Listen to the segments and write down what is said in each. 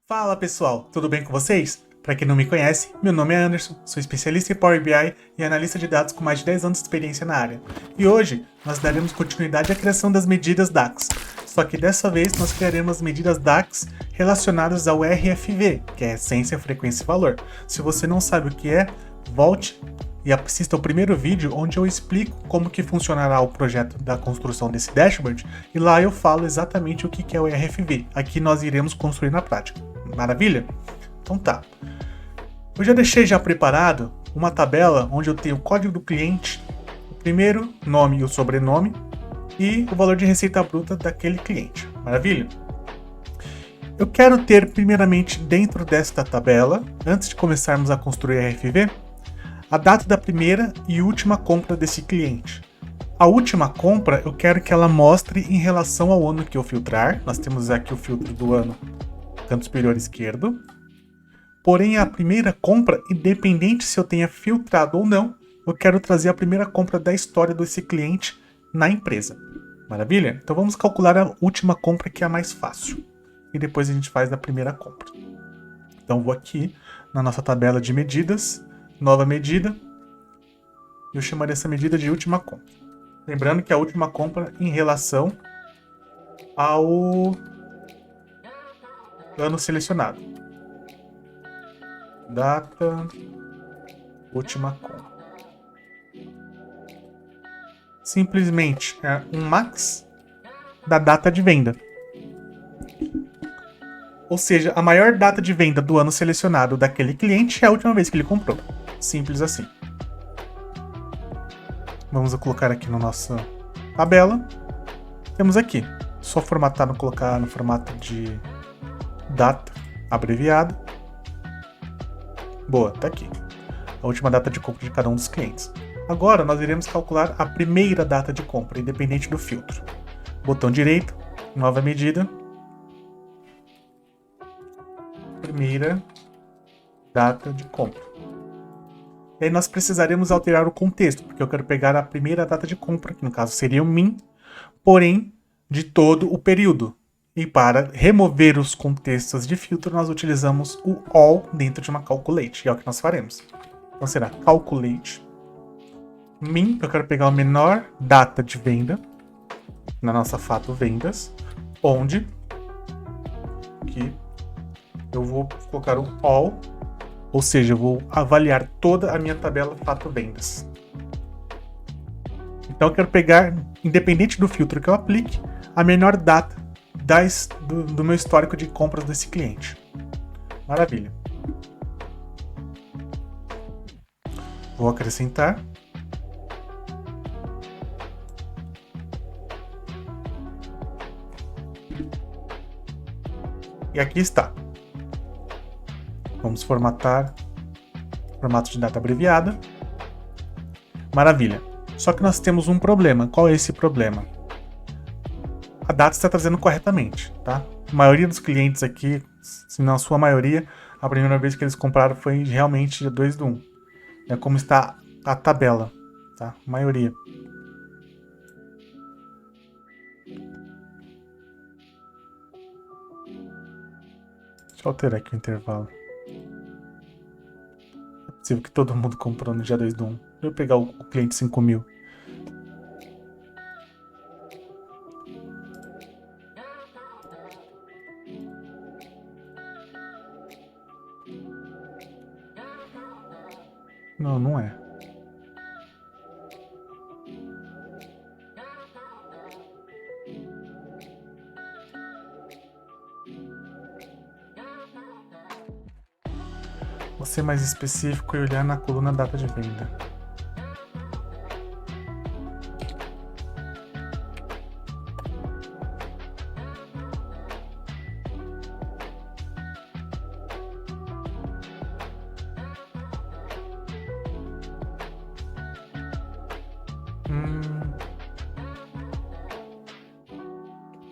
Fala pessoal, tudo bem com vocês? Para quem não me conhece, meu nome é Anderson, sou especialista em Power BI e analista de dados com mais de 10 anos de experiência na área. E hoje nós daremos continuidade à criação das medidas DAX. Só que dessa vez nós criaremos medidas DAX relacionadas ao RFV, que é Essência, Frequência e Valor. Se você não sabe o que é, volte e assista ao primeiro vídeo onde eu explico como que funcionará o projeto da construção desse dashboard e lá eu falo exatamente o que é o RFV. Aqui nós iremos construir na prática. Maravilha? Então tá. Eu já deixei preparado uma tabela onde eu tenho o código do cliente, o primeiro nome e o sobrenome e o valor de receita bruta daquele cliente. Maravilha? Eu quero ter primeiramente dentro desta tabela, antes de começarmos a construir RFV, a data da primeira e última compra desse cliente. A última compra eu quero que ela mostre em relação ao ano que eu filtrar. Nós temos aqui o filtro do ano canto superior esquerdo. Porém, a primeira compra, independente se eu tenha filtrado ou não, eu quero trazer a primeira compra da história desse cliente na empresa. Maravilha? Então vamos calcular a última compra, que é a mais fácil. E depois a gente faz a primeira compra. Então vou aqui na nossa tabela de medidas, nova medida, e eu chamarei essa medida de última compra. Lembrando que a última compra em relação ao ano selecionado. Data, última compra. Simplesmente é um max da data de venda. Ou seja, a maior data de venda do ano selecionado daquele cliente é a última vez que ele comprou. Simples assim. Vamos colocar aqui na nossa tabela. Temos aqui. Só formatar, colocar no formato de data abreviado. Boa, tá aqui. A última data de compra de cada um dos clientes. Agora nós iremos calcular a primeira data de compra, independente do filtro. Botão direito, nova medida. Primeira data de compra. E aí nós precisaremos alterar o contexto, porque eu quero pegar a primeira data de compra, que no caso seria o min, porém de todo o período. E para remover os contextos de filtro, nós utilizamos o all dentro de uma calculate, e é o que nós faremos. Então será calculate min, eu quero pegar a menor data de venda na nossa fato vendas, onde que eu vou colocar o all, ou seja, eu vou avaliar toda a minha tabela fato vendas. Então eu quero pegar, independente do filtro que eu aplique, a menor data do meu histórico de compras desse cliente. Maravilha. Vou acrescentar. E aqui está. Vamos formatar. Formato de data abreviada. Maravilha. Só que nós temos um problema. Qual é esse problema? A data está trazendo corretamente, tá? A maioria dos clientes aqui, se não a sua maioria, a primeira vez que eles compraram foi realmente dia 2/1. É como está a tabela, tá? A maioria. Deixa eu alterar aqui o intervalo. É possível que todo mundo comprou no dia 2/1. Deixa eu pegar o cliente 5.000. Não, não é. Vou ser mais específico e olhar na coluna data de venda.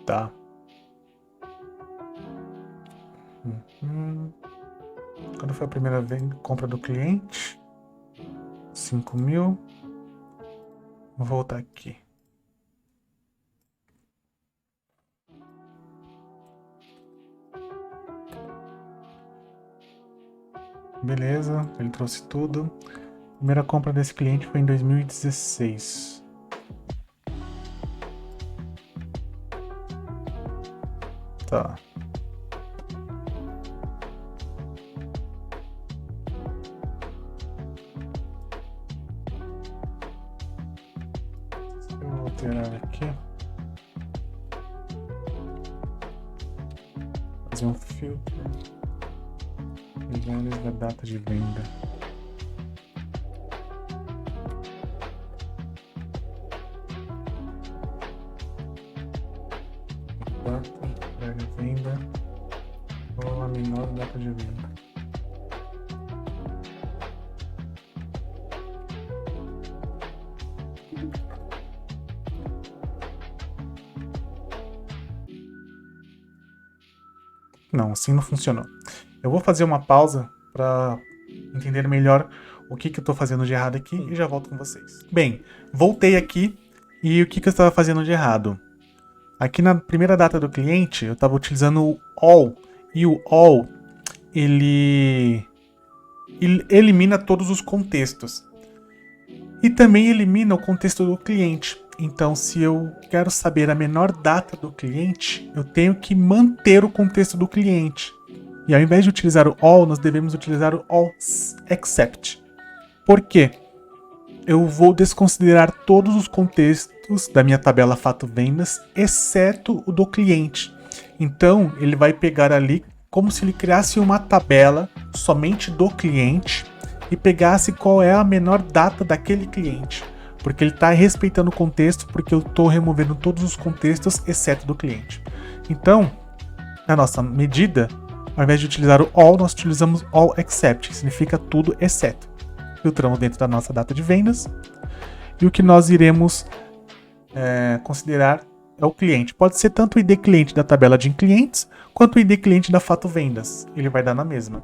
Tá. Quando foi a primeira compra do cliente? 5.000. Vou voltar aqui. Beleza, ele trouxe tudo. A primeira compra desse cliente foi em 2016. Tá. Eu vou alterar aqui. Fazer um filtro. Detalhes da data de venda. Data de venda ou a menor data de venda. Não, assim não funcionou. Eu vou fazer uma pausa para entender melhor o que eu estou fazendo de errado aqui e já volto com vocês. Bem, voltei aqui e o que eu estava fazendo de errado? Aqui na primeira data do cliente, eu estava utilizando o all, e o all, ele elimina todos os contextos. E também elimina o contexto do cliente. Então, se eu quero saber a menor data do cliente, eu tenho que manter o contexto do cliente. E ao invés de utilizar o all, nós devemos utilizar o all except. Por quê? Eu vou desconsiderar todos os contextos da minha tabela fato vendas, exceto o do cliente. Então, ele vai pegar ali como se ele criasse uma tabela somente do cliente e pegasse qual é a menor data daquele cliente. Porque ele está respeitando o contexto, porque eu estou removendo todos os contextos, exceto do cliente. Então, na nossa medida, ao invés de utilizar o all, nós utilizamos all except, que significa tudo exceto. Filtramos dentro da nossa data de vendas. E o que nós iremos considerar é o cliente. Pode ser tanto o ID cliente da tabela de clientes, quanto o ID cliente da fato vendas. Ele vai dar na mesma.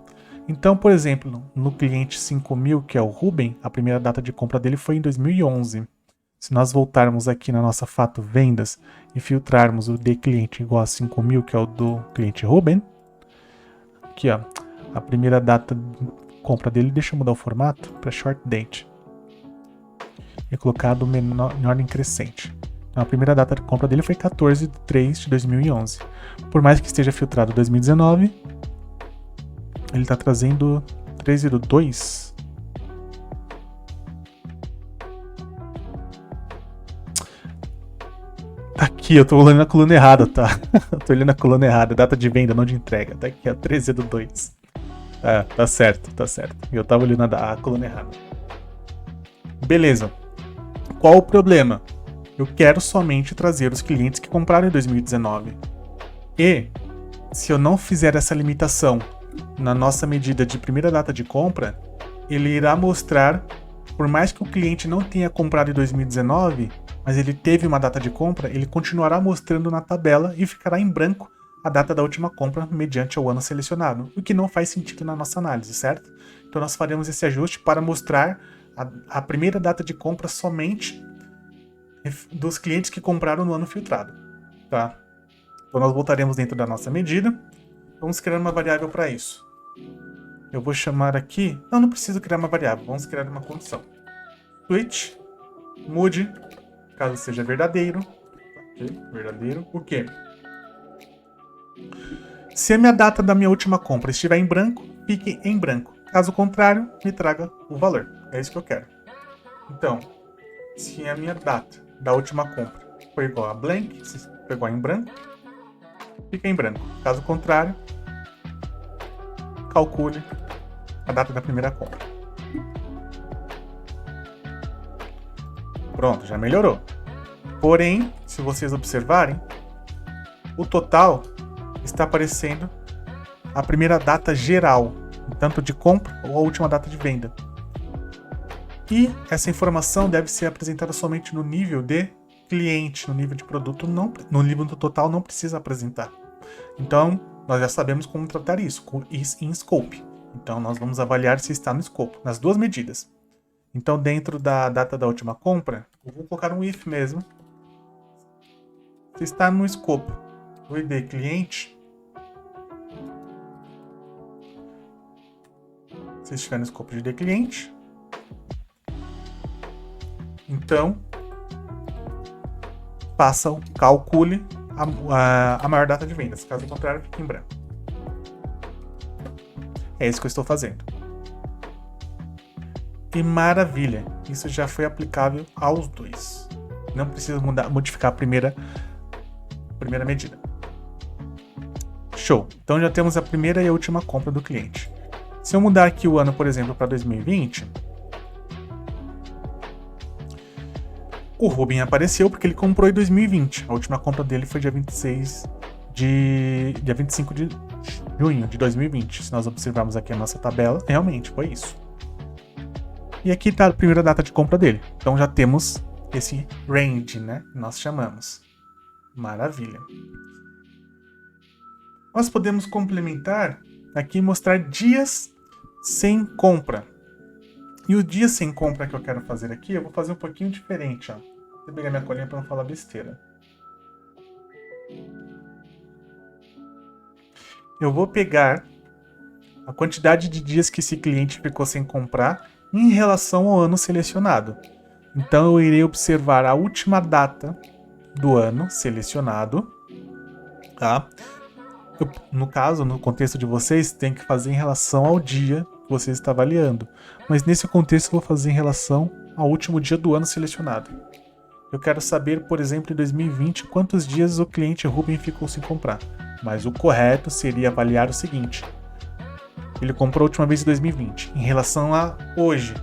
Então, por exemplo, no cliente 5000, que é o Ruben, a primeira data de compra dele foi em 2011. Se nós voltarmos aqui na nossa fato vendas e filtrarmos o ID cliente igual a 5000, que é o do cliente Ruben, aqui ó, a primeira data compra dele, deixa eu mudar o formato para short date e colocar do menor em ordem crescente. Então, a primeira data de compra dele foi 14 de 3 de 2011. Por mais que esteja filtrado 2019, ele está trazendo 3,2. Aqui, eu tô olhando a coluna errada, tá? Eu tô olhando a coluna errada, data de venda, não de entrega. Tá aqui, ó, 13/2. Tá certo, tá certo. Eu tava olhando a coluna errada. Beleza. Qual o problema? Eu quero somente trazer os clientes que compraram em 2019. E, se eu não fizer essa limitação na nossa medida de primeira data de compra, ele irá mostrar, por mais que o cliente não tenha comprado em 2019, mas ele teve uma data de compra, ele continuará mostrando na tabela e ficará em branco a data da última compra mediante o ano selecionado, o que não faz sentido na nossa análise, certo? Então nós faremos esse ajuste para mostrar a primeira data de compra somente dos clientes que compraram no ano filtrado, tá? Então nós voltaremos dentro da nossa medida. Vamos criar uma variável para isso. Eu vou chamar aqui... Não preciso criar uma variável, vamos criar uma condição. Switch, mude, caso seja verdadeiro. Ok, verdadeiro. O quê? Se a minha data da minha última compra estiver em branco, fique em branco. Caso contrário, me traga o valor. É isso que eu quero. Então, se a minha data da última compra foi igual a blank, se for igual em branco, fica em branco. Caso contrário, calcule a data da primeira compra. Pronto, já melhorou. Porém, se vocês observarem, o total está aparecendo a primeira data geral, tanto de compra ou a última data de venda. E essa informação deve ser apresentada somente no nível de cliente, no nível de produto, não, no nível do total não precisa apresentar. Então, nós já sabemos como tratar isso, em scope. Então, nós vamos avaliar se está no escopo, nas duas medidas. Então, dentro da data da última compra, eu vou colocar um if mesmo. Se está no escopo do ID cliente, se estiver no escopo de cliente. Então, calcule a maior data de vendas. Caso contrário, fique em branco. É isso que eu estou fazendo. E maravilha, isso já foi aplicável aos dois. Não precisa modificar a primeira medida. Show! Então já temos a primeira e a última compra do cliente. Se eu mudar aqui o ano, por exemplo, para 2020, o Rubem apareceu porque ele comprou em 2020. A última compra dele foi dia 25 de junho de 2020. Se nós observarmos aqui a nossa tabela, realmente foi isso. E aqui está a primeira data de compra dele. Então já temos esse range, né? Nós chamamos. Maravilha. Nós podemos complementar aqui e mostrar dias sem compra. E o dia sem compra que eu quero fazer aqui, eu vou fazer um pouquinho diferente, ó. Vou pegar minha colinha para não falar besteira. Eu vou pegar a quantidade de dias que esse cliente ficou sem comprar em relação ao ano selecionado. Então eu irei observar a última data do ano selecionado, tá? No caso, no contexto de vocês, tem que fazer em relação ao dia que você está avaliando. Mas nesse contexto eu vou fazer em relação ao último dia do ano selecionado. Eu quero saber, por exemplo, em 2020, quantos dias o cliente Rubem ficou sem comprar. Mas o correto seria avaliar o seguinte. Ele comprou a última vez em 2020. Em relação a hoje,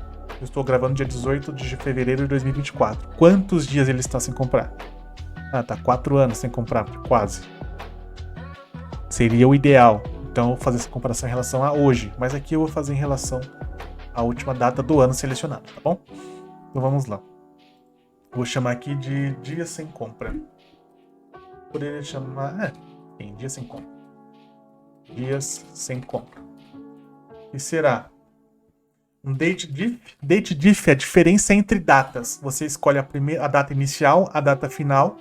eu estou gravando dia 18 de fevereiro de 2024. Quantos dias ele está sem comprar? Ah, tá 4 anos sem comprar, quase. Seria o ideal. Então eu vou fazer essa comparação em relação a hoje. Mas aqui eu vou fazer em relação à última data do ano selecionado, tá bom? Então vamos lá. Vou chamar aqui de dia sem compra. Poderia chamar... tem dia sem compra. Dias sem compra. E será um date diff. Date diff é a diferença entre datas. Você escolhe a data inicial, a data final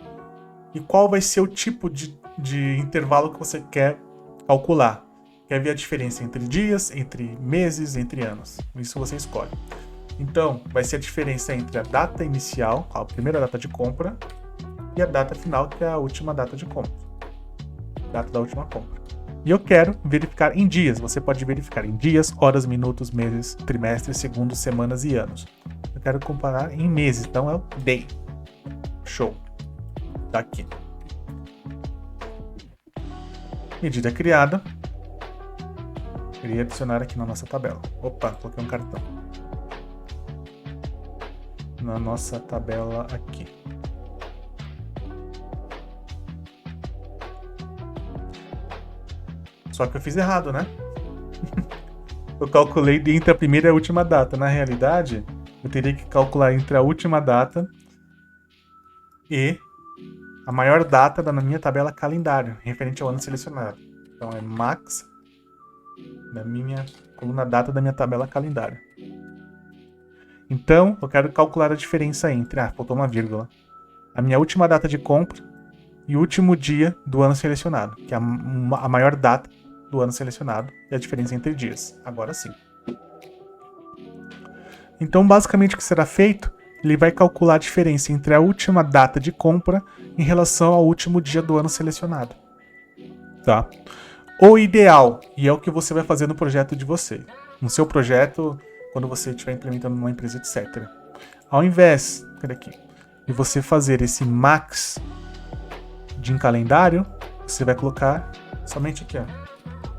e qual vai ser o tipo de intervalo que você quer calcular. Quer ver a diferença entre dias, entre meses, entre anos. Isso você escolhe. Então, vai ser a diferença entre a data inicial, a primeira data de compra, e a data final, que é a última data de compra. Data da última compra. E eu quero verificar em dias. Você pode verificar em dias, horas, minutos, meses, trimestres, segundos, semanas e anos. Eu quero comparar em meses, então é o day. Show. Tá aqui. Medida criada. Queria adicionar aqui na nossa tabela. Opa, coloquei um cartão. Na nossa tabela aqui. Só que eu fiz errado, né? Eu calculei entre a primeira e a última data. Na realidade, eu teria que calcular entre a última data e a maior data da minha tabela calendário, referente ao ano selecionado. Então é max da minha coluna data da minha tabela calendário. Então, eu quero calcular a diferença entre... faltou uma vírgula. A minha última data de compra e o último dia do ano selecionado, que é a maior data do ano selecionado e a diferença entre dias. Agora sim. Então, basicamente, o que será feito? Ele vai calcular a diferença entre a última data de compra em relação ao último dia do ano selecionado. Tá? O ideal, e é o que você vai fazer no projeto de você. No seu projeto... quando você estiver implementando numa empresa, etc. Ao invés, de você fazer esse max de em calendário, você vai colocar somente aqui, ó.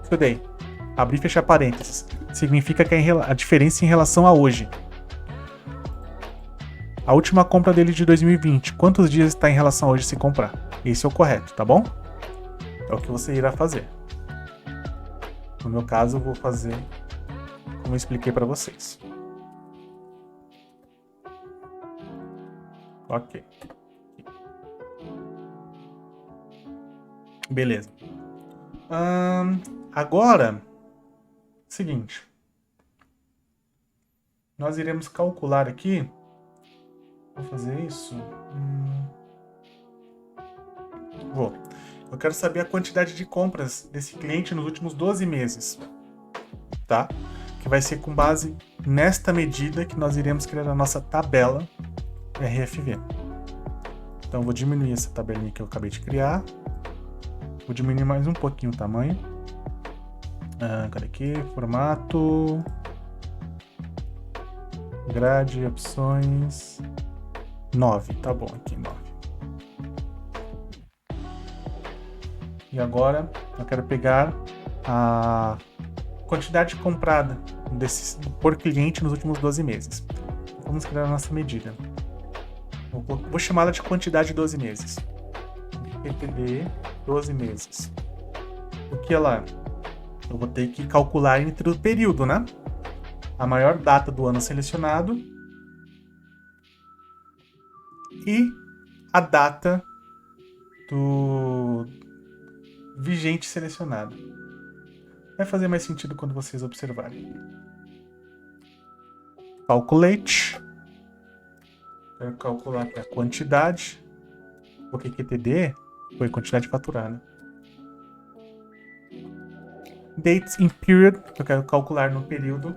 Today. Abrir e fechar parênteses. Significa que é a diferença em relação a hoje. A última compra dele de 2020, quantos dias está em relação a hoje se comprar? Esse é o correto, tá bom? É o que você irá fazer. No meu caso, eu vou fazer como eu expliquei para vocês. Ok. Beleza. Agora, seguinte. Nós iremos calcular aqui. Vou fazer isso? Vou. Eu quero saber a quantidade de compras desse cliente nos últimos 12 meses. Tá? que vai ser com base nesta medida que nós iremos criar a nossa tabela RFV. Então, vou diminuir essa tabelinha que eu acabei de criar. Vou diminuir mais um pouquinho o tamanho. Cadê aqui? Formato. Grade, opções. 9, tá bom aqui, 9. E agora eu quero pegar a quantidade comprada por cliente nos últimos 12 meses. Vamos criar a nossa medida. Vou chamá-la de quantidade de 12 meses. PTD 12 meses. O que ela? Eu vou ter que calcular entre o período, né? A maior data do ano selecionado e a data do vigente selecionado. Vai fazer mais sentido quando vocês observarem. Calculate. Quero calcular aqui a quantidade. Porque QTD foi quantidade faturada. Dates in period. Eu quero calcular no período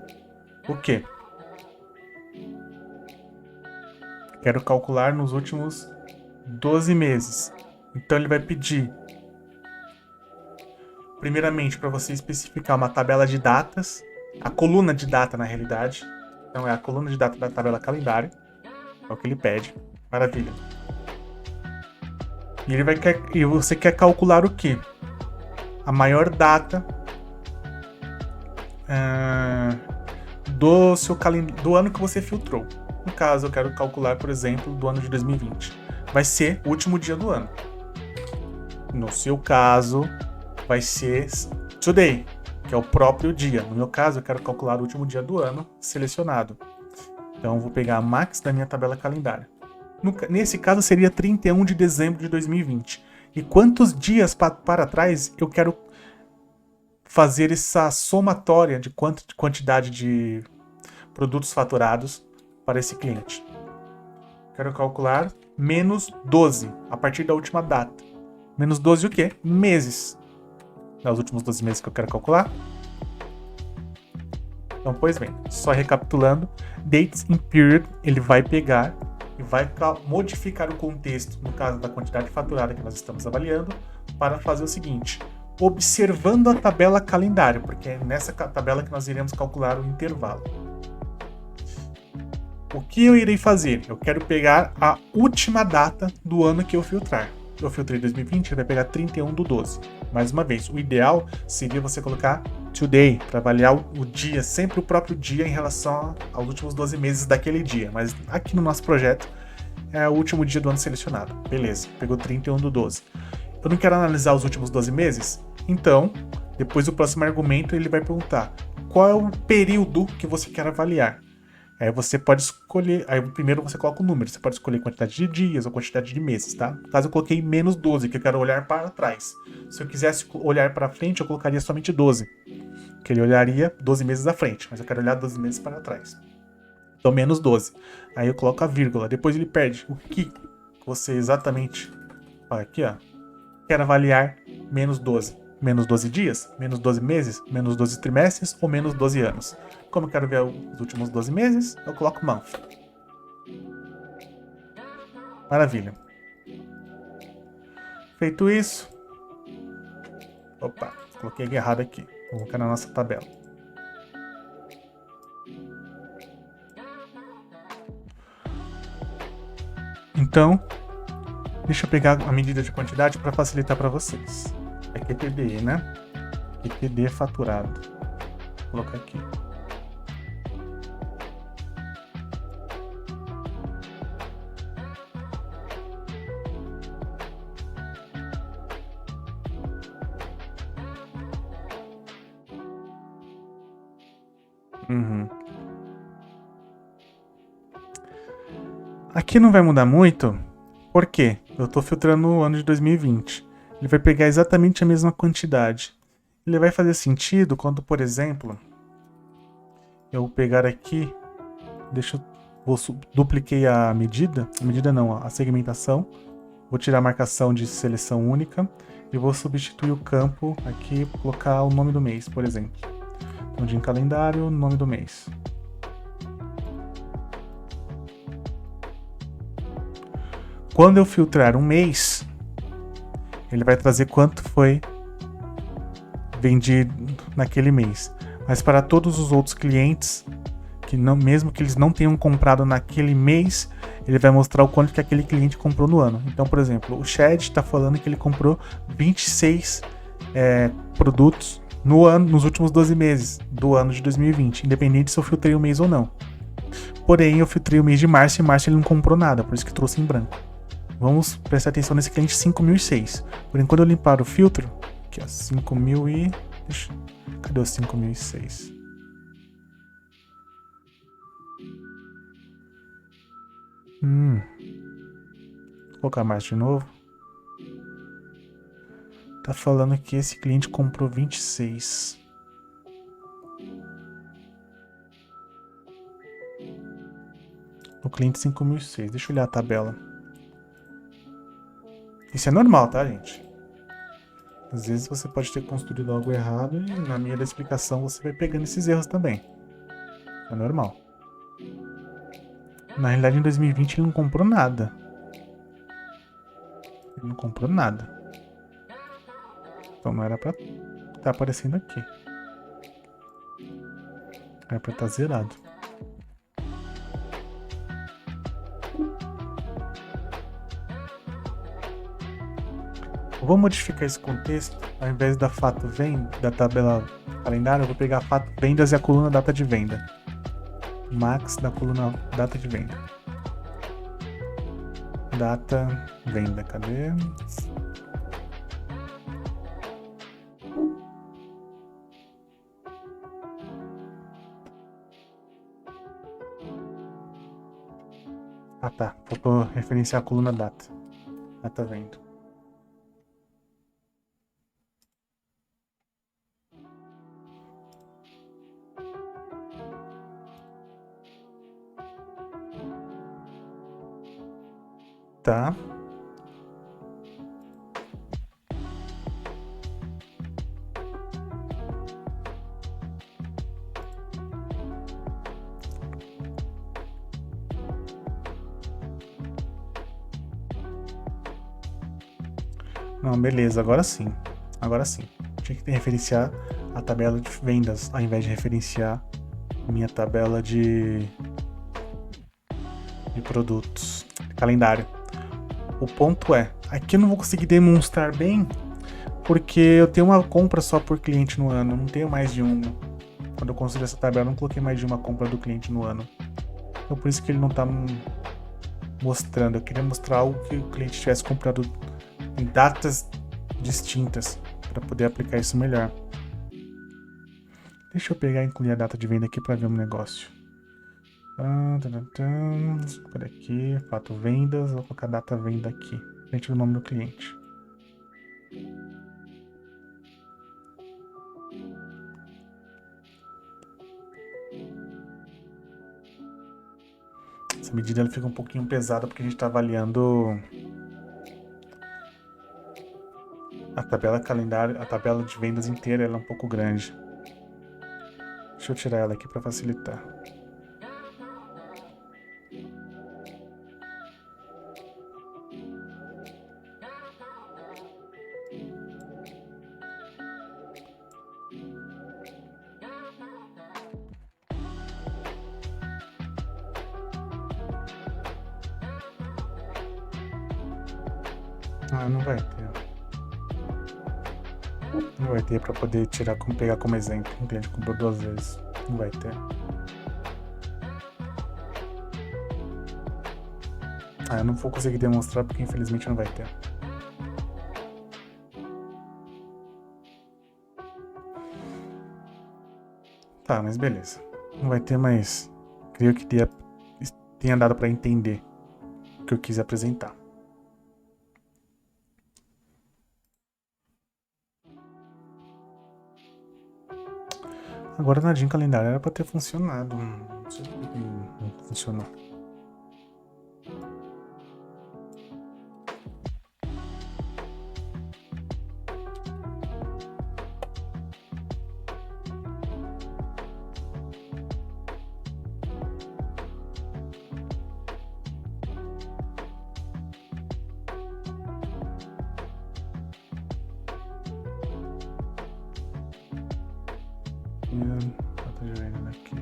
o quê? Quero calcular nos últimos 12 meses. Então ele vai pedir, primeiramente, para você especificar uma tabela de datas, a coluna de data na realidade. Então é a coluna de data da tabela calendário. É o que ele pede. Maravilha. E você quer calcular o quê? A maior data do ano que você filtrou. No caso, eu quero calcular, por exemplo, do ano de 2020. Vai ser o último dia do ano. No seu caso, vai ser today, que é o próprio dia. No meu caso, eu quero calcular o último dia do ano selecionado. Então, eu vou pegar a max da minha tabela calendária. Nesse caso, seria 31 de dezembro de 2020. E quantos dias para trás eu quero fazer essa somatória de quantidade de produtos faturados para esse cliente? Quero calcular menos 12, a partir da última data. Menos 12 o quê? Meses. Nos últimos 12 meses que eu quero calcular. Então, pois bem, só recapitulando, dates in period, ele vai pegar e vai modificar o contexto, no caso da quantidade faturada que nós estamos avaliando, para fazer o seguinte: observando a tabela calendário, porque é nessa tabela que nós iremos calcular o intervalo. O que eu irei fazer? Eu quero pegar a última data do ano que eu filtrar. Eu filtrei 2020, ele vai pegar 31/12. Mais uma vez, o ideal seria você colocar today, para avaliar o dia, sempre o próprio dia em relação aos últimos 12 meses daquele dia. Mas aqui no nosso projeto é o último dia do ano selecionado. Beleza, pegou 31/12. Eu não quero analisar os últimos 12 meses? Então, depois do próximo argumento, ele vai perguntar qual é o período que você quer avaliar. Aí você pode escolher, aí primeiro você coloca o número, você pode escolher quantidade de dias ou quantidade de meses, tá? No caso eu coloquei menos 12, que eu quero olhar para trás. Se eu quisesse olhar para frente, eu colocaria somente 12, que ele olharia 12 meses à frente, mas eu quero olhar 12 meses para trás. Então menos 12. Aí eu coloco a vírgula, depois ele pede o que você exatamente, aqui ó, quer avaliar menos 12. Menos 12 dias, menos 12 meses, menos 12 trimestres ou menos 12 anos. Como eu quero ver os últimos 12 meses, eu coloco month. Maravilha. Feito isso... Opa, coloquei errado aqui. Vou colocar na nossa tabela. Então, deixa eu pegar a medida de quantidade para facilitar para vocês. Aqui é PDE, né? PDE é faturado. Vou colocar aqui. Aqui não vai mudar muito, por quê? Eu estou filtrando o ano de 2020. Ele vai pegar exatamente a mesma quantidade. Ele vai fazer sentido quando, por exemplo, eu pegar aqui, dupliquei a medida não, a segmentação, vou tirar a marcação de seleção única e vou substituir o campo aqui, colocar o nome do mês, por exemplo. No dia em calendário, nome do mês. Quando eu filtrar um mês, ele vai trazer quanto foi vendido naquele mês. Mas para todos os outros clientes, que não, mesmo que eles não tenham comprado naquele mês, ele vai mostrar o quanto que aquele cliente comprou no ano. Então, por exemplo, o Chad está falando que ele comprou 26 produtos no ano, nos últimos 12 meses do ano de 2020, independente se eu filtrei o mês ou não. Porém, eu filtrei o mês de março e em março ele não comprou nada, por isso que trouxe em branco. Vamos prestar atenção nesse cliente 5006. Porém, quando eu limpar o filtro, aqui ó, 5000 e... Cadê o 5006? Vou colocar mais de novo. Tá falando que esse cliente comprou 26. O cliente 5006. Deixa eu olhar a tabela. Isso é normal, tá, gente? Às vezes você pode ter construído algo errado e na minha explicação você vai pegando esses erros também. É normal. Na realidade, em 2020 ele não comprou nada. Ele não comprou nada. Então não era pra estar aparecendo aqui. Era pra estar zerado. Eu vou modificar esse contexto. Ao invés da fato venda, da tabela calendário, eu vou pegar fato vendas e a coluna data de venda. Max da coluna data de venda. Data venda, cadê? Ah tá, faltou referenciar a coluna data. Data venda. Tá. Não, beleza, agora sim. Agora sim. Tinha que referenciar a tabela de vendas, ao invés de referenciar minha tabela de produtos. Calendário. O ponto é, aqui eu não vou conseguir demonstrar bem, porque eu tenho uma compra só por cliente no ano, não tenho mais de uma. Quando eu construí essa tabela, eu não coloquei mais de uma compra do cliente no ano. Então por isso que ele não tá mostrando. Eu queria mostrar algo que o cliente tivesse comprado em datas distintas, para poder aplicar isso melhor. Deixa eu pegar e incluir a data de venda aqui para ver um negócio. Por aqui, fato vendas, vou colocar data venda aqui, frente do nome do cliente. Essa medida ela fica um pouquinho pesada porque a gente está avaliando a tabela calendário, a tabela de vendas inteira, ela é um pouco grande. Deixa eu tirar ela aqui para facilitar. Ah, não vai ter. Não vai ter para poder tirar, pegar como exemplo. Um cliente comprou 2 vezes. Não vai ter. Ah, eu não vou conseguir demonstrar porque infelizmente não vai ter. Tá, mas beleza. Não vai ter, mas creio que tenha dado para entender o que eu quis apresentar. Agora na Jim Calendário era para ter funcionado. Não sei por que não funcionou. Data de venda aqui.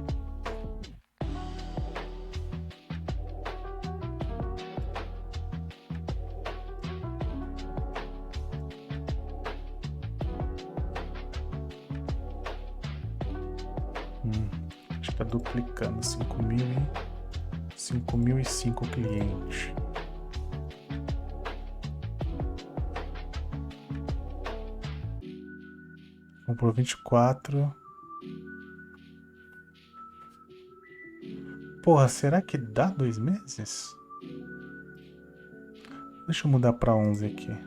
Acho que tá duplicando 5.005 clientes. Comprou 24. Porra, será que dá 2 meses? Deixa eu mudar pra 11 aqui.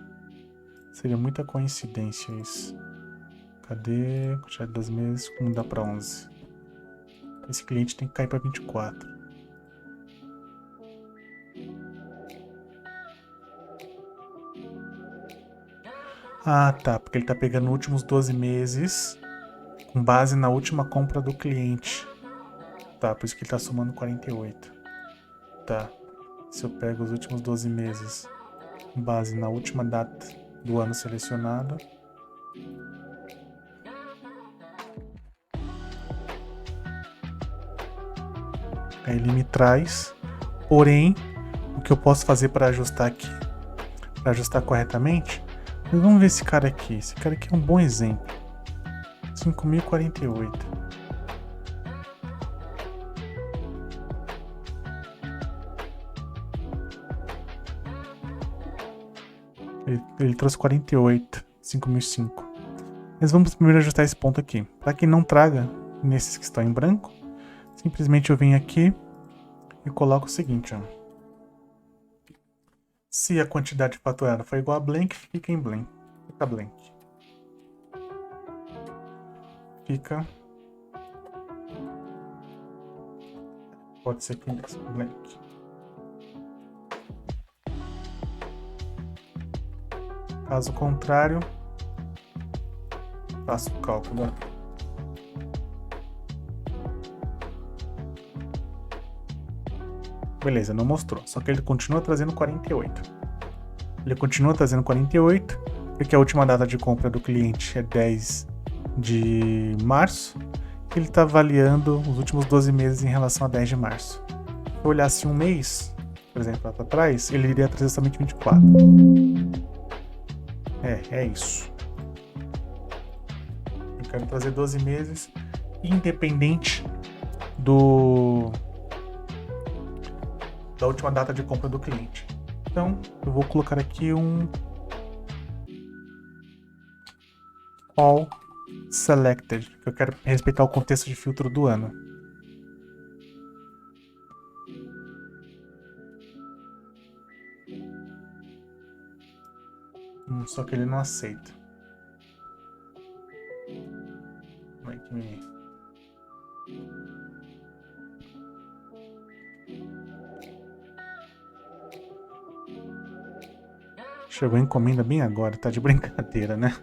Seria muita coincidência isso. Cadê? Quantidade de 2 meses. Como mudar pra 11? Esse cliente tem que cair pra 24. Ah, tá. Porque ele tá pegando os últimos 12 meses com base na última compra do cliente. Tá, por isso que ele tá somando 48. Tá. Se eu pego os últimos 12 meses com base na última data do ano selecionado. Aí ele me traz. Porém, o que eu posso fazer para ajustar aqui? Para ajustar corretamente? Vamos ver esse cara aqui. Esse cara aqui é um bom exemplo. 5.048. Ele trouxe 48, 5.005. Mas vamos primeiro ajustar esse ponto aqui. Para que não traga nesses que estão em branco, simplesmente eu venho aqui e coloco o seguinte, ó. Se a quantidade faturada for igual a blank, fica em blank. Fica blank. Fica. Pode ser que blank. Caso contrário, faço o cálculo. Beleza, não mostrou. Só que ele continua trazendo 48. Ele continua trazendo 48, porque a última data de compra do cliente é 10 de março. E ele está avaliando os últimos 12 meses em relação a 10 de março. Se eu olhasse um mês, por exemplo, lá para trás, ele iria trazer somente 24. É isso. Eu quero trazer 12 meses, independente da última data de compra do cliente. Então, eu vou colocar aqui um All Selected, que eu quero respeitar o contexto de filtro do ano. Só que ele não aceita. Como é que me... Chegou a encomenda bem agora, tá de brincadeira, né?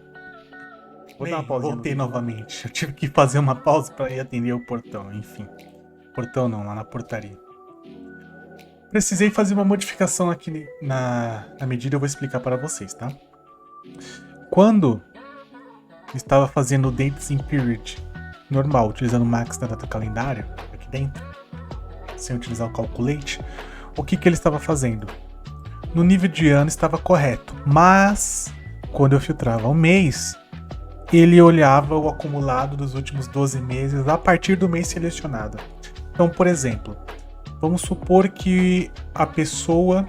Vou dar uma pausinha. Voltei novamente. Eu tive que fazer uma pausa para ir atender o portão, enfim. Portão não, lá na portaria. Precisei fazer uma modificação aqui na medida, eu vou explicar para vocês, tá? Quando estava fazendo o Dates in Period normal, utilizando o Max da data calendário, aqui dentro, sem utilizar o Calculate, o que ele estava fazendo? No nível de ano estava correto, mas quando eu filtrava o mês, ele olhava o acumulado dos últimos 12 meses a partir do mês selecionado. Então, por exemplo, vamos supor que a pessoa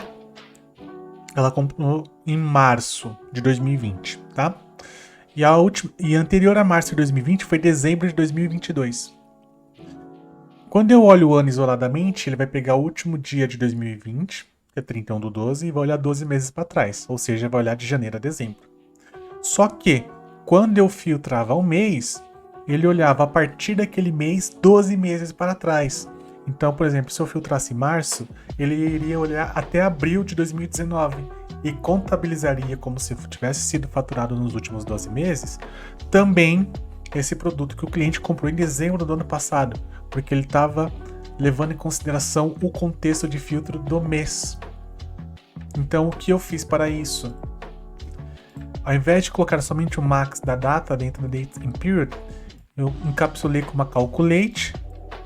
ela comprou em março de 2020, tá? E anterior a março de 2020 foi dezembro de 2022. Quando eu olho o ano isoladamente, ele vai pegar o último dia de 2020, que é 31/12, e vai olhar 12 meses para trás, ou seja, vai olhar de janeiro a dezembro. Só que, quando eu filtrava o mês, ele olhava a partir daquele mês 12 meses para trás. Então, por exemplo, se eu filtrasse março, ele iria olhar até abril de 2019 e contabilizaria como se tivesse sido faturado nos últimos 12 meses também esse produto que o cliente comprou em dezembro do ano passado, porque ele estava levando em consideração o contexto de filtro do mês. Então, o que eu fiz para isso? Ao invés de colocar somente o max da data dentro do Date in Period, eu encapsulei com uma calculate,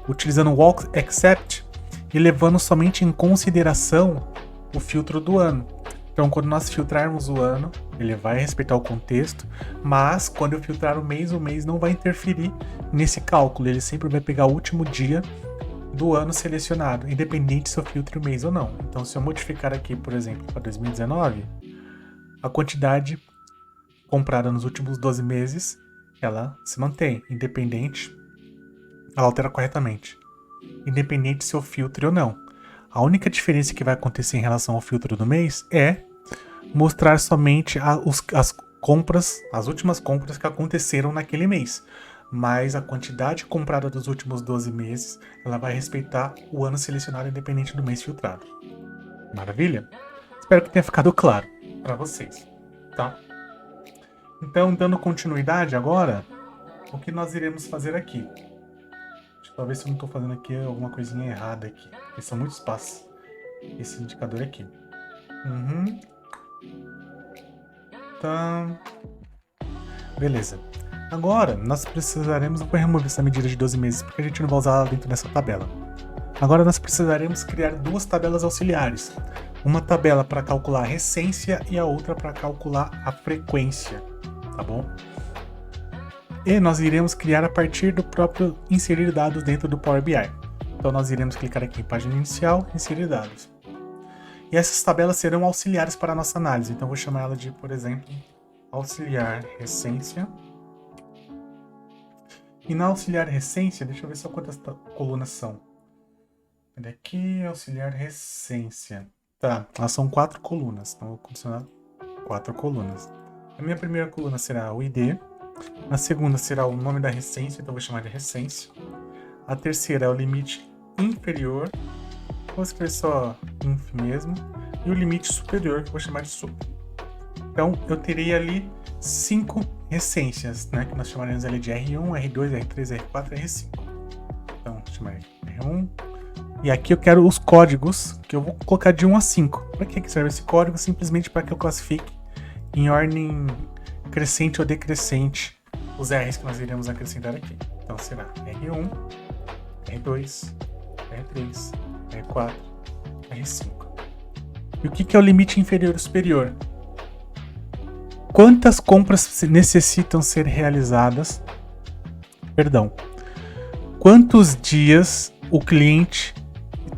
utilizando o walk except e levando somente em consideração o filtro do ano. Então, quando nós filtrarmos o ano, ele vai respeitar o contexto, mas quando eu filtrar o mês não vai interferir nesse cálculo. Ele sempre vai pegar o último dia do ano selecionado, independente se eu filtre o mês ou não. Então, se eu modificar aqui, por exemplo, para 2019, a quantidade comprada nos últimos 12 meses, ela se mantém, independente, ela altera corretamente, independente se eu filtre ou não. A única diferença que vai acontecer em relação ao filtro do mês é mostrar somente as compras, as últimas compras que aconteceram naquele mês. Mas a quantidade comprada dos últimos 12 meses, ela vai respeitar o ano selecionado independente do mês filtrado. Maravilha? Espero que tenha ficado claro para vocês, tá? Então, dando continuidade agora, o que nós iremos fazer aqui? Deixa eu ver se eu não estou fazendo aqui alguma coisinha errada aqui. Porque são muitos passos. Esse indicador aqui. Tá. Beleza. Agora, nós precisaremos... Eu vou remover essa medida de 12 meses, porque a gente não vai usar ela dentro dessa tabela. Agora, nós precisaremos criar duas tabelas auxiliares. Uma tabela para calcular a recência e a outra para calcular a frequência. Tá bom? E nós iremos criar a partir do próprio inserir dados dentro do Power BI. Então nós iremos clicar aqui em página inicial, inserir dados. E essas tabelas serão auxiliares para a nossa análise. Então eu vou chamar ela de, por exemplo, auxiliar recência. E na auxiliar recência, deixa eu ver só quantas colunas são. Olha aqui, auxiliar recência. Tá, elas são 4 colunas. Então eu vou adicionar 4 colunas. A minha primeira coluna será o ID. A segunda será o nome da recência, então eu vou chamar de recência. A terceira é o limite inferior, vou escrever só inf mesmo. E o limite superior, que eu vou chamar de sup. Então eu terei ali 5 recências, né, que nós chamaremos ali de R1, R2, R3, R4 e R5. Então vou chamar R1. E aqui eu quero os códigos, que eu vou colocar de 1 a 5. Para que serve esse código? Simplesmente para que eu classifique em ordem crescente ou decrescente os R's que nós iremos acrescentar aqui. Então será R1, R2, R3, R4, R5. E o que é o limite inferior e superior? Quantas compras necessitam ser realizadas? Perdão. Quantos dias o cliente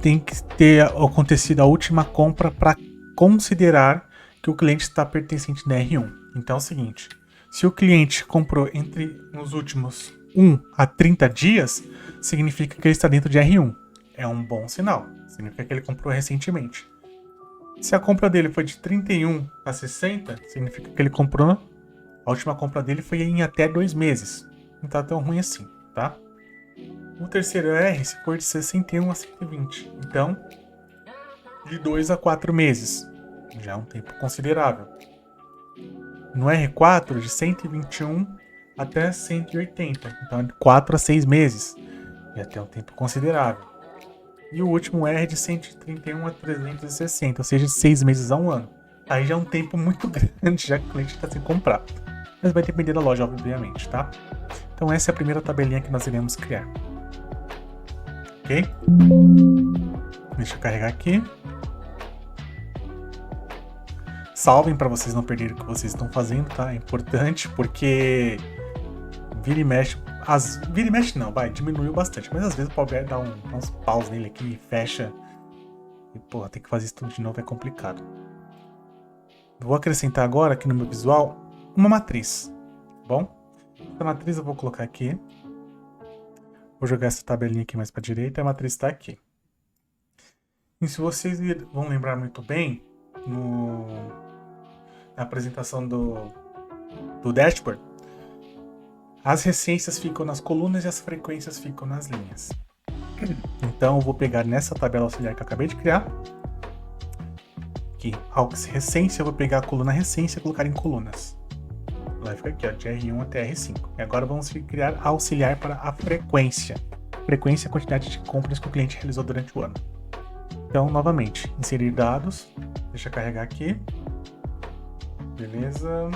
tem que ter acontecido a última compra para considerar que o cliente está pertencente da R1? Então é o seguinte, se o cliente comprou nos últimos 1 a 30 dias, significa que ele está dentro de R1. É um bom sinal, significa que ele comprou recentemente. Se a compra dele foi de 31 a 60, significa que ele comprou, a última compra dele foi em até 2 meses. Não está tão ruim assim, tá? O terceiro R, se for de 61 a 120, então, de 2 a 4 meses, já é um tempo considerável. No R4, de 121 até 180. Então, de 4 a 6 meses. E até um tempo considerável. E o último R de 131 a 360. Ou seja, de 6 meses a 1 ano. Aí já é um tempo muito grande, já que o cliente está sem comprar. Mas vai depender da loja, obviamente, tá? Então, essa é a primeira tabelinha que nós iremos criar. Ok? Deixa eu carregar aqui. Salvem para vocês não perderem o que vocês estão fazendo, tá? É importante porque vira e mexe. Vira e mexe não, diminuiu bastante. Mas às vezes o Power BI dá uns paus nele aqui e fecha. E porra, tem que fazer isso tudo de novo, é complicado. Vou acrescentar agora aqui no meu visual uma matriz. Tá bom? Essa matriz eu vou colocar aqui. Vou jogar essa tabelinha aqui mais para a direita e a matriz está aqui. E se vocês vão lembrar muito bem, na apresentação do dashboard, as recências ficam nas colunas e as frequências ficam nas linhas. Então eu vou pegar nessa tabela auxiliar que eu acabei de criar, aqui, recência, eu vou pegar a coluna recência e colocar em colunas. Vai ficar aqui, ó, de R1 até R5. E agora vamos criar a auxiliar para a frequência. Frequência é a quantidade de compras que o cliente realizou durante o ano. Então, novamente, inserir dados. Deixa eu carregar aqui. Beleza.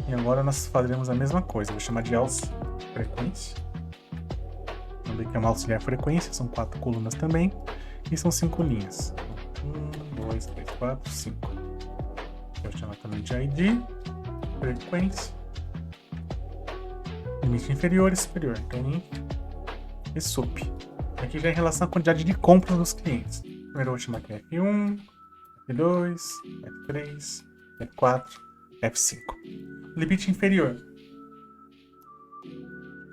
E agora nós faremos a mesma coisa. Vou chamar de frequência. Também que é uma auxiliar frequência, são 4 colunas também. E são 5 linhas. 1, 2, 3, 4, 5. Eu chamo também de ID, frequência, limite inferior e superior. Então, IN e SUP. Aqui já é em relação à quantidade de compras dos clientes. Primeiro eu vou chamar aqui F1, F2, F3, F4, F5. Limite inferior.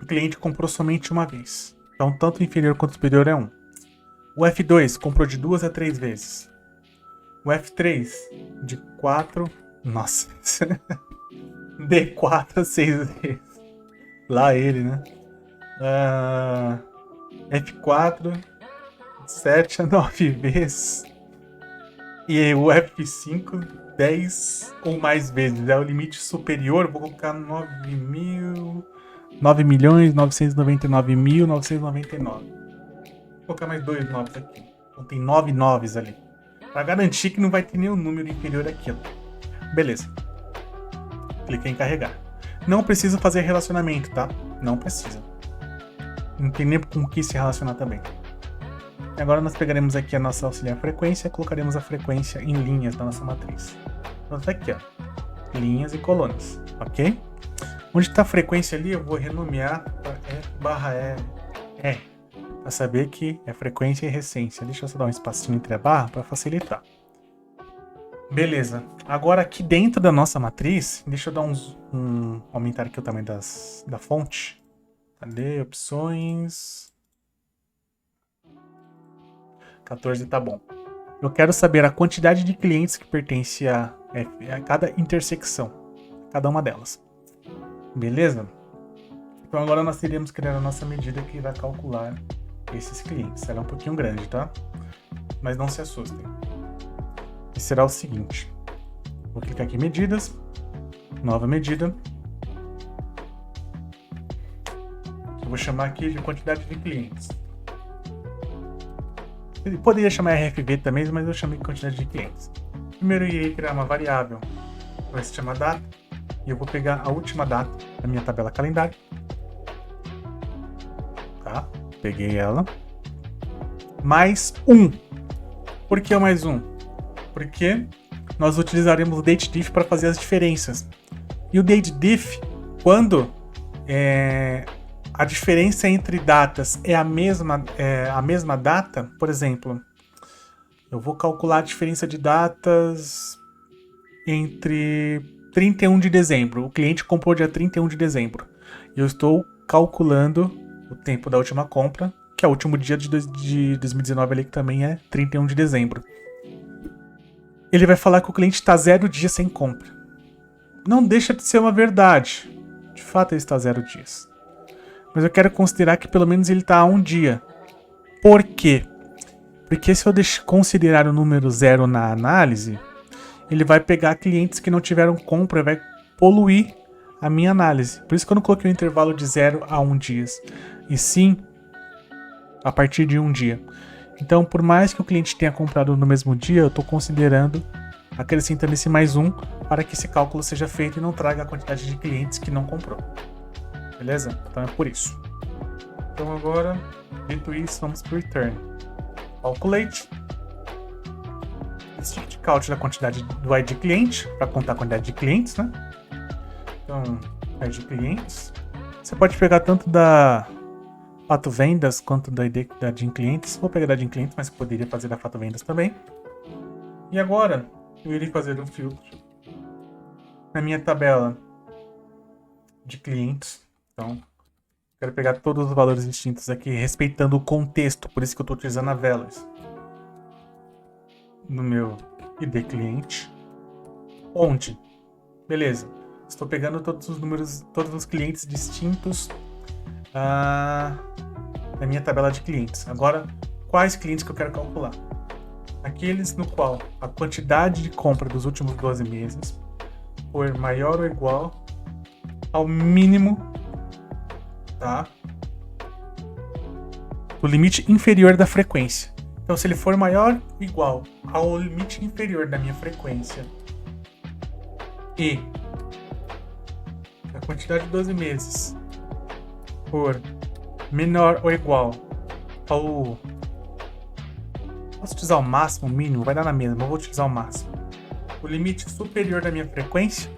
O cliente comprou somente uma vez. Então, tanto inferior quanto superior é 1. O F2 comprou de 2 a 3 vezes. O F3 de 4... Nossa. De 4 a 6 vezes. Lá ele, né? F4 7 a 9 vezes. E o F5 10 ou mais vezes. É o limite superior. Vou colocar 9.999.999. Vou colocar mais 2 9 aqui. Então tem 9 9s ali. Pra garantir que não vai ter nenhum número inferior àquilo. Beleza. Cliquei em carregar. Não precisa fazer relacionamento, tá? Não precisa. Não tem nem com o que se relacionar também. Agora nós pegaremos aqui a nossa auxiliar frequência e colocaremos a frequência em linhas da nossa matriz. Então tá aqui, ó. Linhas e colunas, ok? Onde está a frequência ali, eu vou renomear para F/E. Para saber que é frequência e recência. Deixa eu só dar um espacinho entre a barra para facilitar. Beleza. Agora aqui dentro da nossa matriz, deixa eu dar aumentar aqui o tamanho da fonte. Cadê? Opções. 14 tá bom. Eu quero saber a quantidade de clientes que pertence a cada intersecção. Cada uma delas. Beleza? Então agora nós teríamos que criar a nossa medida que irá calcular esses clientes. Ela é um pouquinho grande, tá? Mas não se assustem. E será o seguinte. Vou clicar aqui em medidas. Nova medida. Eu vou chamar aqui de quantidade de clientes. Ele poderia chamar RFV também, mas eu chamei de quantidade de clientes. Primeiro eu irei criar uma variável. Vai se chamar data. E eu vou pegar a última data da minha tabela calendário. Tá? Peguei ela. Mais 1. Por que o mais 1? Porque nós utilizaremos o dateDiff para fazer as diferenças. E o dateDiff, quando a diferença entre datas é a mesma data, por exemplo, eu vou calcular a diferença de datas entre 31 de dezembro. O cliente comprou dia 31 de dezembro. E eu estou calculando o tempo da última compra, que é o último dia de 2019 ali, que também é 31 de dezembro. Ele vai falar que o cliente está 0 dias sem compra. Não deixa de ser uma verdade. De fato, ele está 0 dias. Mas eu quero considerar que pelo menos ele está a 1 dia. Por quê? Porque se eu considerar o número 0 na análise, ele vai pegar clientes que não tiveram compra e vai poluir a minha análise. Por isso que eu não coloquei o intervalo de 0 a 1 dias. E sim, a partir de 1 dia. Então, por mais que o cliente tenha comprado no mesmo dia, eu estou considerando, acrescentando esse mais 1 para que esse cálculo seja feito e não traga a quantidade de clientes que não comprou. Beleza? Então é por isso. Então agora, dito isso, vamos para o return. Calculate. Strict count da quantidade do ID cliente, para contar a quantidade de clientes, né? Então, ID clientes. Você pode pegar tanto da Fato Vendas quanto da ID da DIN Clientes. Vou pegar da DIN Clientes, mas poderia fazer da Fato Vendas também. E agora, eu irei fazer um filtro na minha tabela de clientes. Então, quero pegar todos os valores distintos aqui, respeitando o contexto. Por isso que eu estou utilizando a Values. No meu ID cliente. Onde? Beleza. Estou pegando todos os números, todos os clientes distintos da minha tabela de clientes. Agora, quais clientes que eu quero calcular? Aqueles no qual a quantidade de compra dos últimos 12 meses for maior ou igual ao mínimo, tá, do limite inferior da frequência. Então, se ele for maior ou igual ao limite inferior da minha frequência e a quantidade de 12 meses for menor ou igual ao... Posso utilizar o máximo, o mínimo? Vai dar na mesma, eu vou utilizar o máximo. O limite superior da minha frequência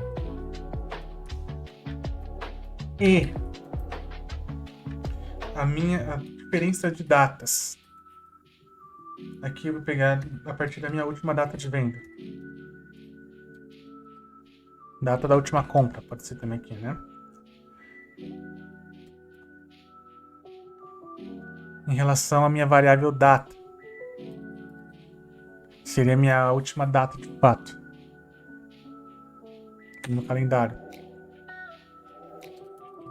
e a diferença de datas. Aqui eu vou pegar a partir da minha última data de venda. Data da última compra, pode ser também aqui, né? Em relação à minha variável data. Seria a minha última data de fato. No calendário.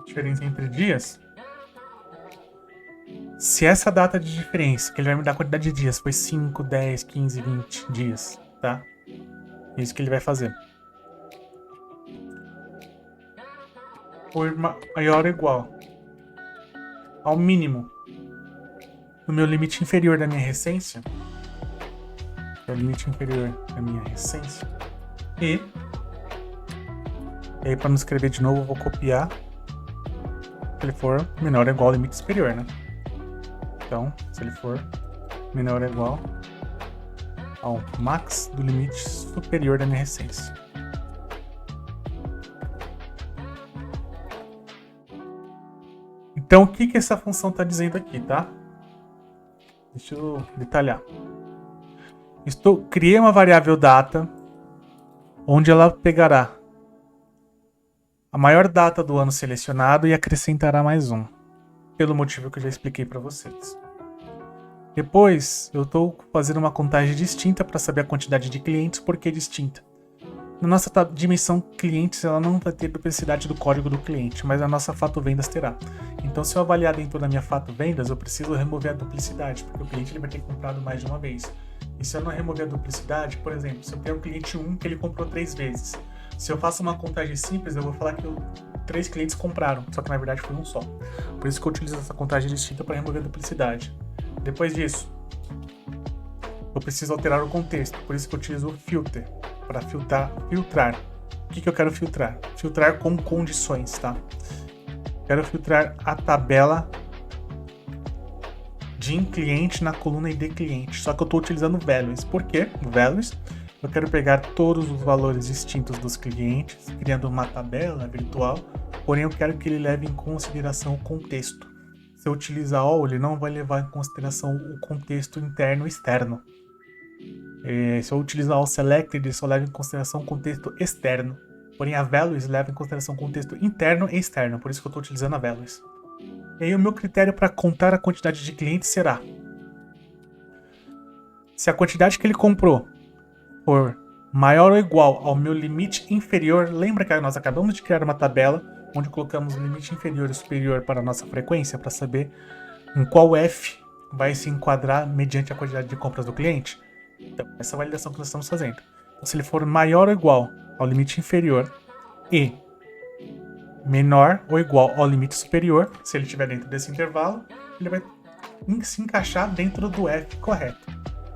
Diferença entre dias. Se essa data de diferença, que ele vai me dar a quantidade de dias, foi 5, 10, 15, 20 dias, tá? É isso que ele vai fazer. For maior ou igual ao mínimo do meu limite inferior da minha recência, que é o limite inferior da minha recência, e aí para não escrever de novo eu vou copiar, se ele for menor ou igual ao limite superior, né? Então, se ele for menor ou igual ao max do limite superior da minha recência. Então, o que essa função está dizendo aqui, tá? Deixa eu detalhar. Criei uma variável data, onde ela pegará a maior data do ano selecionado e acrescentará mais um, pelo motivo que eu já expliquei para vocês. Depois, eu estou fazendo uma contagem distinta para saber a quantidade de clientes, por que distinta? Na nossa dimensão clientes, ela não vai ter duplicidade do código do cliente, mas a nossa fato vendas terá. Então, se eu avaliar dentro da minha fato vendas, eu preciso remover a duplicidade, porque o cliente ele vai ter comprado mais de uma vez. E se eu não remover a duplicidade, por exemplo, se eu tenho um cliente 1 que ele comprou 3 vezes, se eu faço uma contagem simples, eu vou falar que 3 clientes compraram, só que na verdade foi um só. Por isso que eu utilizo essa contagem distinta para remover a duplicidade. Depois disso, eu preciso alterar o contexto, por isso que eu utilizo o filter, para filtrar. O que eu quero filtrar? Filtrar com condições, tá? Quero filtrar a tabela de cliente na coluna ID cliente, só que eu estou utilizando values. Por quê? Values. Eu quero pegar todos os valores distintos dos clientes, criando uma tabela virtual, porém eu quero que ele leve em consideração o contexto. Se eu utilizar all, ele não vai levar em consideração o contexto interno e externo. Se eu utilizar all selected, ele só leva em consideração o contexto externo. Porém, a values leva em consideração o contexto interno e externo, por isso que eu estou utilizando a values. E aí o meu critério para contar a quantidade de clientes será: se a quantidade que ele comprou for maior ou igual ao meu limite inferior, lembra que nós acabamos de criar uma tabela onde colocamos o limite inferior e superior para a nossa frequência, para saber em qual F vai se enquadrar mediante a quantidade de compras do cliente? Então, essa validação que nós estamos fazendo. Então, se ele for maior ou igual ao limite inferior e menor ou igual ao limite superior, se ele estiver dentro desse intervalo, ele vai se encaixar dentro do F correto.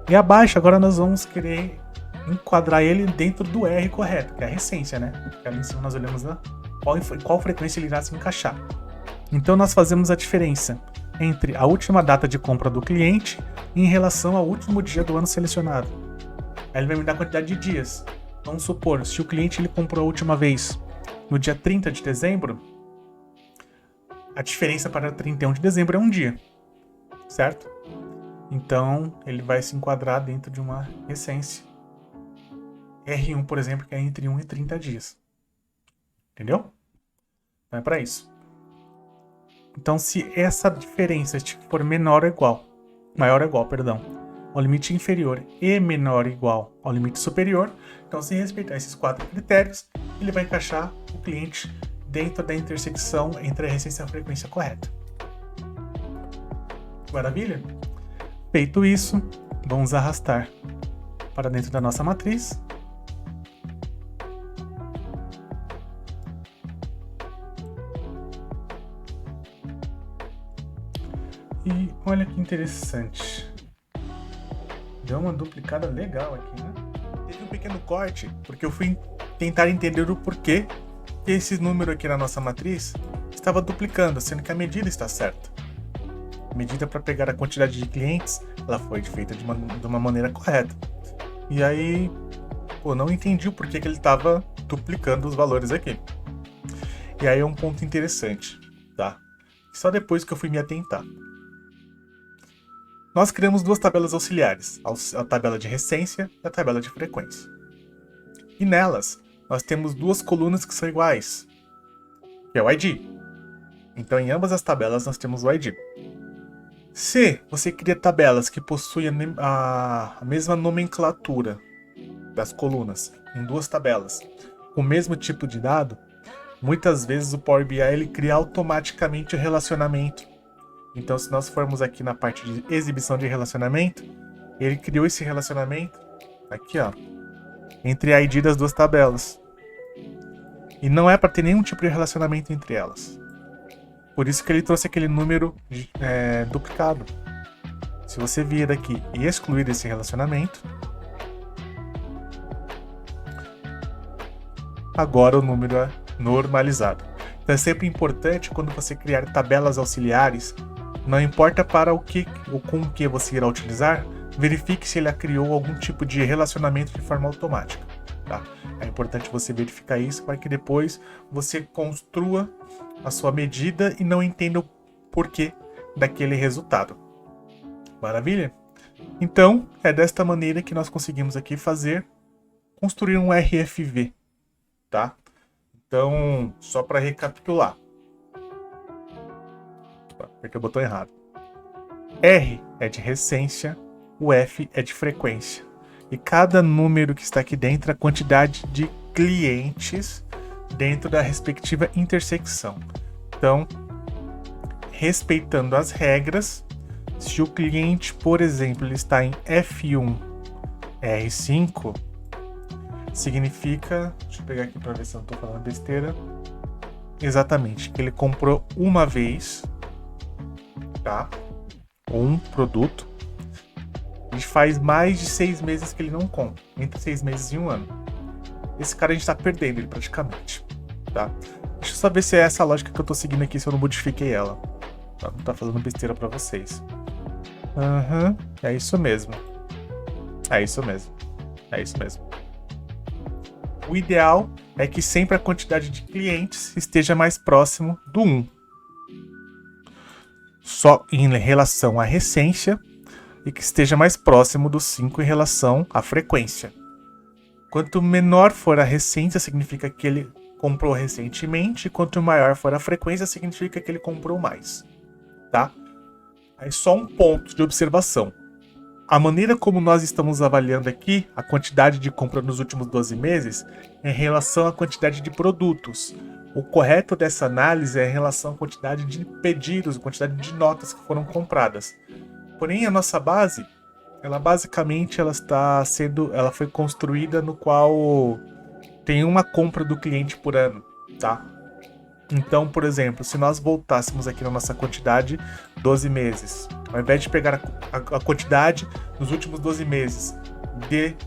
E abaixo, agora nós vamos querer enquadrar ele dentro do R correto, que é a recência, né? Porque ali em cima nós olhamos qual frequência ele irá se encaixar. Então nós fazemos a diferença entre a última data de compra do cliente em relação ao último dia do ano selecionado. Aí ele vai me dar a quantidade de dias. Vamos supor, se o cliente ele comprou a última vez no dia 30 de dezembro, a diferença para 31 de dezembro é um dia, certo? Então ele vai se enquadrar dentro de uma recência R1, por exemplo, que é entre 1 e 30 dias. Entendeu? Então é para isso. Então, se essa diferença for maior ou igual ao limite inferior e menor ou igual ao limite superior, então, se respeitar esses 4 critérios, ele vai encaixar o cliente dentro da intersecção entre a recência e a frequência correta. Maravilha? Feito isso, vamos arrastar para dentro da nossa matriz. E olha que interessante. Deu uma duplicada legal aqui, né? Teve um pequeno corte, porque eu fui tentar entender o porquê que esse número aqui na nossa matriz estava duplicando, sendo que a medida está certa. A medida para pegar a quantidade de clientes, ela foi feita de uma maneira correta. E aí, não entendi o porquê que ele estava duplicando os valores aqui. E aí é um ponto interessante, tá? Só depois que eu fui me atentar. Nós criamos duas tabelas auxiliares, a tabela de recência e a tabela de frequência. E nelas, nós temos duas colunas que são iguais, que é o ID. Então, em ambas as tabelas, nós temos o ID. Se você cria tabelas que possuem a mesma nomenclatura das colunas em duas tabelas, com o mesmo tipo de dado, muitas vezes o Power BI ele cria automaticamente o relacionamento. Então, se nós formos aqui na parte de exibição de relacionamento, ele criou esse relacionamento aqui, ó, entre a ID das duas tabelas. E não é para ter nenhum tipo de relacionamento entre elas. Por isso que ele trouxe aquele número duplicado. Se você vir aqui e excluir esse relacionamento, agora o número é normalizado. Então é sempre importante quando você criar tabelas auxiliares, não importa para o que ou com o que você irá utilizar, verifique se ele criou algum tipo de relacionamento de forma automática. Tá? É importante você verificar isso para que depois você construa a sua medida e não entenda o porquê daquele resultado. Maravilha? Então, é desta maneira que nós conseguimos aqui construir um RFV, tá? Então, só para recapitular. Apertei o botão errado. R é de recência, o F é de frequência. E cada número que está aqui dentro é a quantidade de clientes dentro da respectiva intersecção. Então, respeitando as regras, se o cliente, por exemplo, ele está em F1, R5, significa, deixa eu pegar aqui para ver se eu não estou falando besteira, exatamente, que ele comprou uma vez, tá? Um produto, e faz mais de 6 meses que ele não compra, entre 6 meses e 1 ano. Esse cara a gente tá perdendo ele praticamente, tá? Deixa eu só ver se é essa lógica que eu tô seguindo aqui, se eu não modifiquei ela. Pra não tá falando besteira pra vocês. É isso mesmo. É isso mesmo. É isso mesmo. O ideal é que sempre a quantidade de clientes esteja mais próximo do 1. Só em relação à recência, e que esteja mais próximo do 5 em relação à frequência. Quanto menor for a recência, significa que ele comprou recentemente, e quanto maior for a frequência, significa que ele comprou mais. Tá? Aí só um ponto de observação. A maneira como nós estamos avaliando aqui a quantidade de compra nos últimos 12 meses é em relação à quantidade de produtos. O correto dessa análise é em relação à quantidade de pedidos, a quantidade de notas que foram compradas. Porém, a nossa base, ela basicamente ela foi construída no qual tem uma compra do cliente por ano, tá? Então, por exemplo, se nós voltássemos aqui na nossa quantidade 12 meses, ao invés de pegar a quantidade nos últimos 12 meses de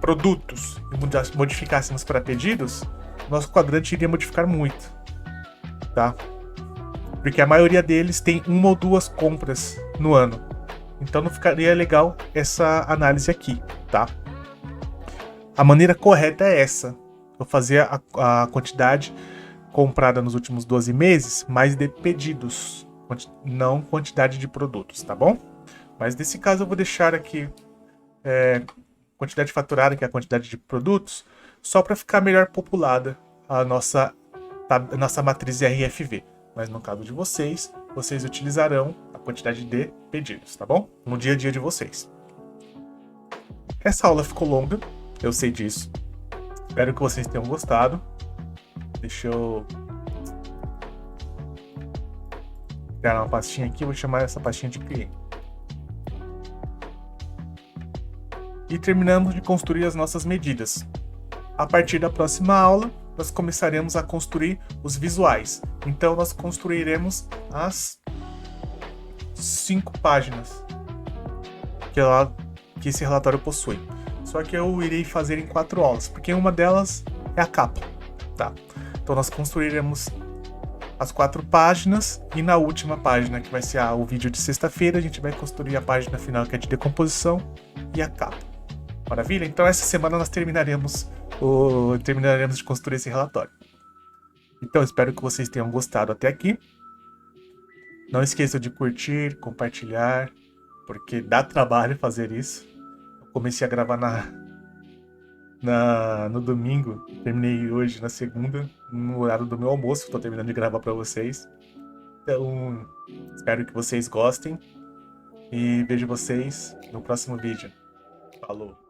produtos e modificássemos para pedidos, nosso quadrante iria modificar muito, tá? Porque a maioria deles tem uma ou duas compras no ano. Então não ficaria legal essa análise aqui, tá? A maneira correta é essa. Eu fazer a quantidade comprada nos últimos 12 meses, mais de pedidos, não quantidade de produtos, tá bom? Mas nesse caso eu vou deixar aqui quantidade faturada, que é a quantidade de produtos, só para ficar melhor populada a nossa matriz RFV. Mas no caso de vocês utilizarão a quantidade de pedidos, tá bom? No dia a dia de vocês. Essa aula ficou longa, eu sei disso. Espero que vocês tenham gostado. Deixa eu criar uma pastinha aqui, vou chamar essa pastinha de cliente. E terminamos de construir as nossas medidas. A partir da próxima aula, nós começaremos a construir os visuais. Então, nós construiremos as 5 páginas que esse relatório possui. Só que eu irei fazer em 4 aulas, porque uma delas é a capa, tá? Então, nós construiremos as 4 páginas, e na última página, que vai ser o vídeo de sexta-feira, a gente vai construir a página final, que é de decomposição, e a capa. Maravilha? Então essa semana nós terminaremos de construir esse relatório. Então espero que vocês tenham gostado até aqui. Não esqueçam de curtir, compartilhar, porque dá trabalho fazer isso. Eu comecei a gravar no domingo, terminei hoje na segunda, no horário do meu almoço, estou terminando de gravar para vocês. Então, espero que vocês gostem e vejo vocês no próximo vídeo. Falou!